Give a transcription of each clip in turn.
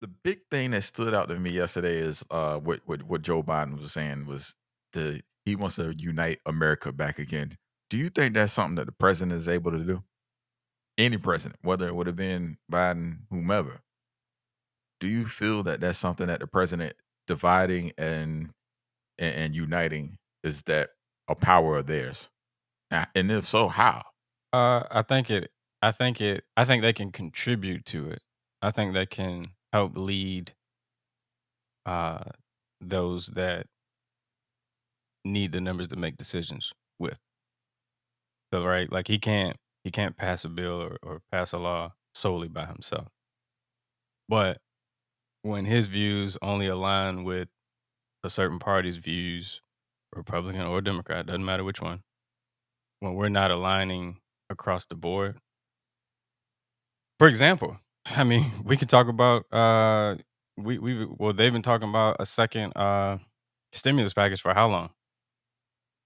The big thing that stood out to me yesterday is what Joe Biden was saying was he wants to unite America back again. Do you think that's something that the president is able to do? Any president, whether it would have been Biden, whomever. Do you feel that that's something that the president dividing and uniting is that a power of theirs? And if so, how? I think it. I think they can contribute to it. I think they can help lead uh, those that need the numbers to make decisions with. So, right, like he can't pass a bill or pass a law solely by himself. But when his views only align with a certain party's views, Republican or Democrat, doesn't matter which one. When we're not aligning across the board, for example, I mean, we could talk about well, they've been talking about a second stimulus package for how long?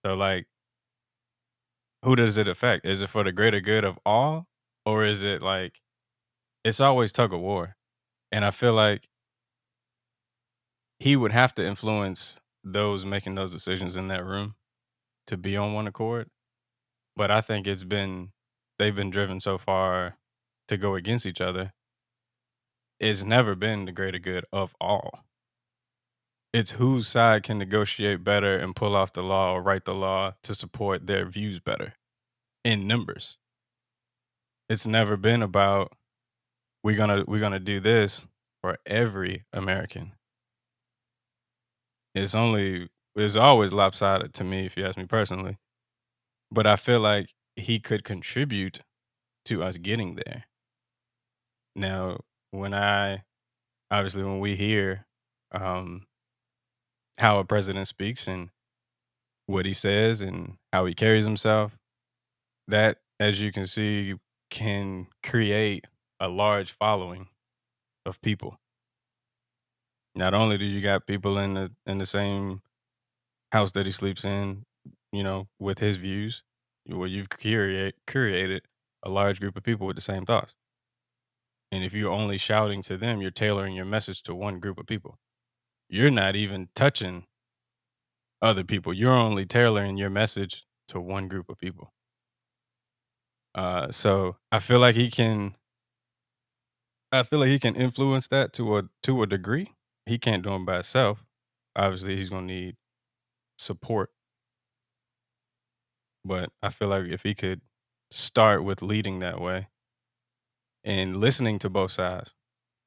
So like who does it affect? Is it for the greater good of all? Or is it like it's always tug of war? And I feel like he would have to influence those making those decisions in that room to be on one accord. But I think they've been driven so far to go against each other. It's never been the greater good of all. It's whose side can negotiate better and pull off the law or write the law to support their views better in numbers. It's never been about we're gonna do this for every American. It's always lopsided to me if you ask me personally. But I feel like he could contribute to us getting there. Now, when I obviously when we hear um how a president speaks and what he says and how he carries himself, that, as you can see, can create a large following of people. Not only do you got people in the same house that he sleeps in, with his views, well, you've curated a large group of people with the same thoughts. And if you're only shouting to them, you're tailoring your message to one group of people. You're not even touching other people. You're only tailoring your message to one group of people. So I feel like he can influence that to a degree. He can't do it by himself. Obviously, he's gonna need support, but I feel like if he could start with leading that way and listening to both sides,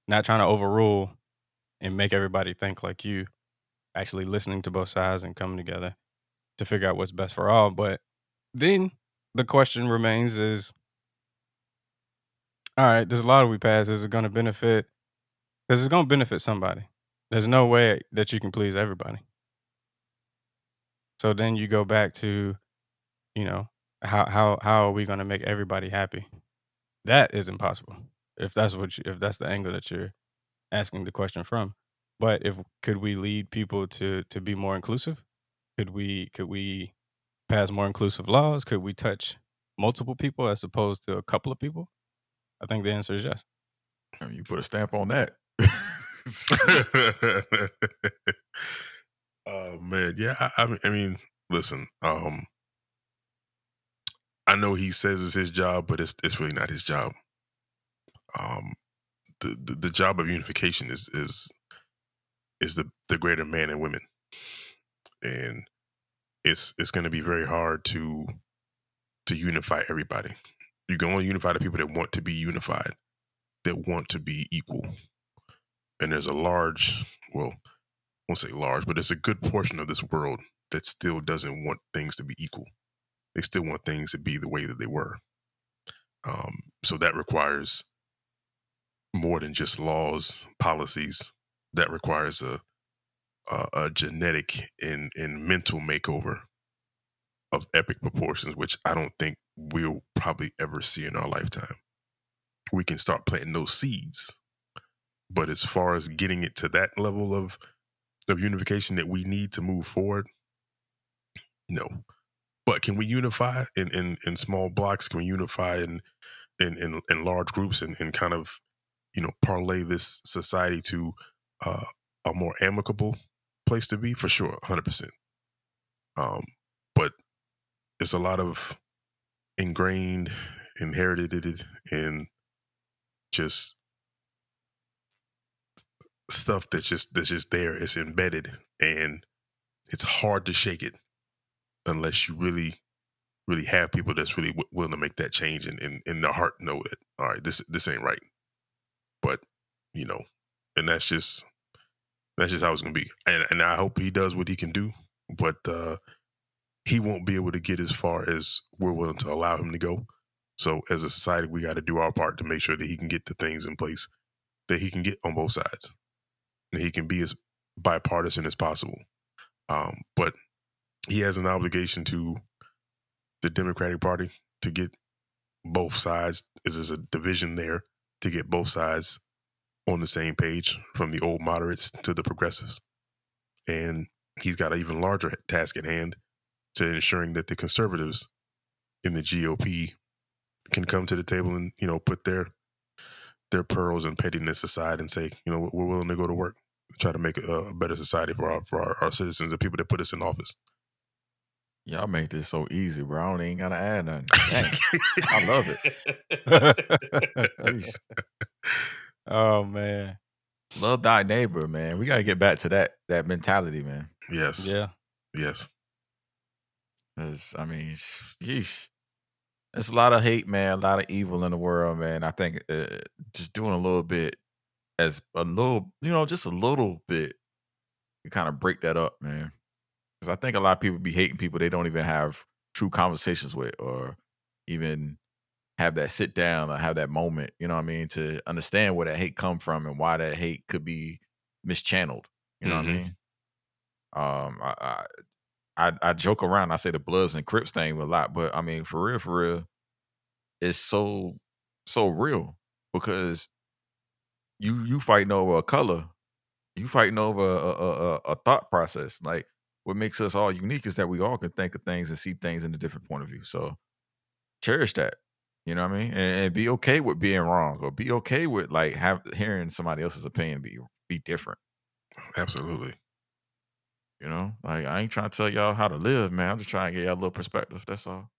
not trying to overrule and make everybody think like you, actually listening to both sides and coming together to figure out what's best for all. But then the question remains is, all right, this law that we pass, is it gonna benefit? Because it's gonna benefit somebody. There's no way that you can please everybody. So then you go back to, you know, how are we gonna make everybody happy? That is impossible. If that's the angle that you're asking the question from. But if could we lead people to be more inclusive? Could we pass more inclusive laws? Could we touch multiple people as opposed to a couple of people? I think the answer is yes. You put a stamp on that. Oh man, yeah. I mean, listen. I know he says it's his job, but it's really not his job. Um, the job of unification is the greater man and women, and it's going to be very hard to unify everybody. You can only unify the people that want to be unified, that want to be equal. And there's a large, well, I won't say large, but there's a good portion of this world that still doesn't want things to be equal. They still want things to be the way that they were. So that requires more than just laws, policies. That requires a genetic and mental makeover of epic proportions, which I don't think we'll probably ever see in our lifetime. We can start planting those seeds, but as far as getting it to that level of unification that we need to move forward, no. But can we unify in small blocks? Can we unify in large groups and kind of parlay this society to uh, a more amicable place to be, for sure, 100%. But it's a lot of ingrained, inherited, and just stuff that's just there. It's embedded, and it's hard to shake it unless you really have people that's really willing to make that change, and in their heart know that, all right, this ain't right. But you know, and that's just how it's gonna be. And I hope he does what he can do, but he won't be able to get as far as we're willing to allow him to go. So as a society, we got to do our part to make sure that he can get the things in place that he can get on both sides, and he can be as bipartisan as possible. But he has an obligation to the Democratic Party to get both sides. There's a division there, to get both sides on the same page, from the old moderates to the progressives. And he's got an even larger task at hand, to ensuring that the conservatives in the GOP can come to the table and put their pearls and pettiness aside and say, we're willing to go to work, try to make a better society for our citizens, the people that put us in office. Y'all make this so easy, bro. I don't even gotta add nothing. Dang, I love it. Yeesh. Oh man. Love thy neighbor, man. We gotta get back to that mentality, man. Yes. Yeah. Yes. 'Cause, I mean, yeesh. There's a lot of hate, man. A lot of evil in the world, man. I think just doing a little bit, just a little bit, to kind of break that up, man. Because I think a lot of people be hating people they don't even have true conversations with, or even have that sit down or have that moment, you know what I mean, to understand where that hate come from and why that hate could be mischanneled. You know what I Mhm. mean? I joke around. I say the Bloods and Crips thing a lot, but I mean, for real, it's so real, because you fighting over a color, you fighting over a thought process. Like, what makes us all unique is that we all can think of things and see things in a different point of view. So cherish that. You know what I mean? And be okay with being wrong, or be okay with like hearing somebody else's opinion be different. Absolutely. Like, I ain't trying to tell y'all how to live, man. I'm just trying to get y'all a little perspective. That's all.